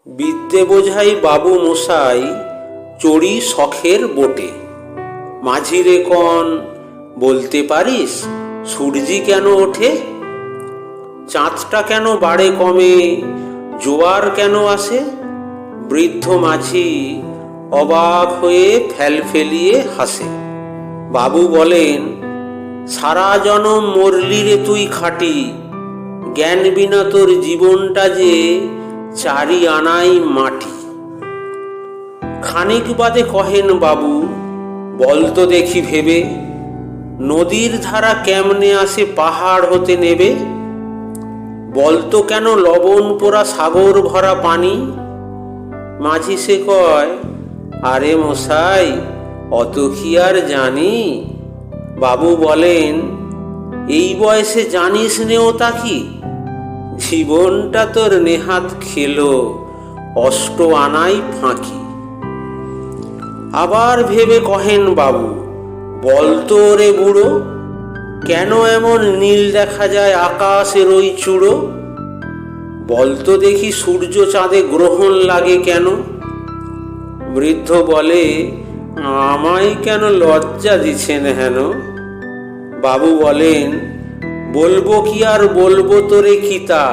বিদ্যে বোঝাই বাবু মশাই চড়ি শখের বোটে। মাঝিরে কন বলতে পারিস সূর্যি কেন ওঠে? চাঁদটা কেন বাড়ে কমে, জোয়ার কেন আসে? বৃদ্ধ মাঝি অবাক হয়ে ফেলিয়ে হাসে। বাবু বলেন, সারা জনম মরলি রে তুই খাটি, জ্ঞান বিনা তোর জীবনটা যে চারি আনাই মাটি। খানিক বাদে কহেন বাবু, বলতো দেখি ভেবে, নদীর ধারা কেমনে আসে পাহাড় হতে নেবে? বলতো কেন লবণ পোড়া সাগর ভরা পানি? মাঝি সে কয়, আরে মশাই অত কি আর জানি? বাবু বলেন, এই বয়সে জানিস নেও তা কি? জীবনটা তোর নেহাত খেলো অষ্ট আনাই ফাঁকি। আবার ভেবে কহেন বাবু, বলতো রে বুড়ো, কেন এমন নীল দেখা যায় আকাশের ওই চূড়ো? বলতো দেখি সূর্য চাঁদে গ্রহণ লাগে কেন? বৃদ্ধ বলে, আমায় কেন লজ্জা দিচ্ছেন হেন? বাবু বলেন, বলবো কি আর বলবো তোরে কিতা,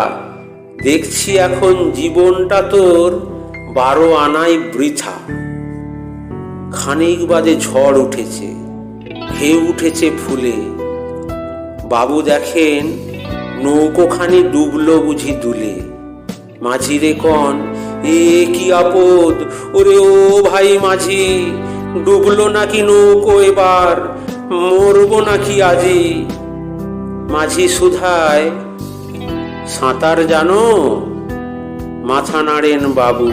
দেখছি এখন জীবনটা তোর 12 আনাই বৃথা। খানিক বাদে ঝড় উঠেছে, ঢেউ উঠেছে ফুলে। বাবু দেখেন নৌকোখানি ডুবলো বুঝি দুলে। মাঝিরে কন, এ কি আপদ, ওরে ও ভাই মাঝি, ডুবলো নাকি নৌকো এবার, মরবো নাকি আজি? মাঝি শুধায়, সাঁতার জানো? মাথা নাড়েন বাবু।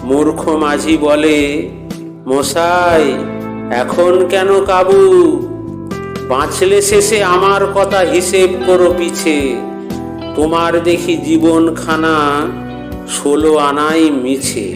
মূর্খ মাঝি বলে, মশাই এখন কেন কাবু? বাঁচলে শেষে আমার কথা হিসেব করো পিছে, তোমার দেখি জীবনখানা 16 আনাই মিছে।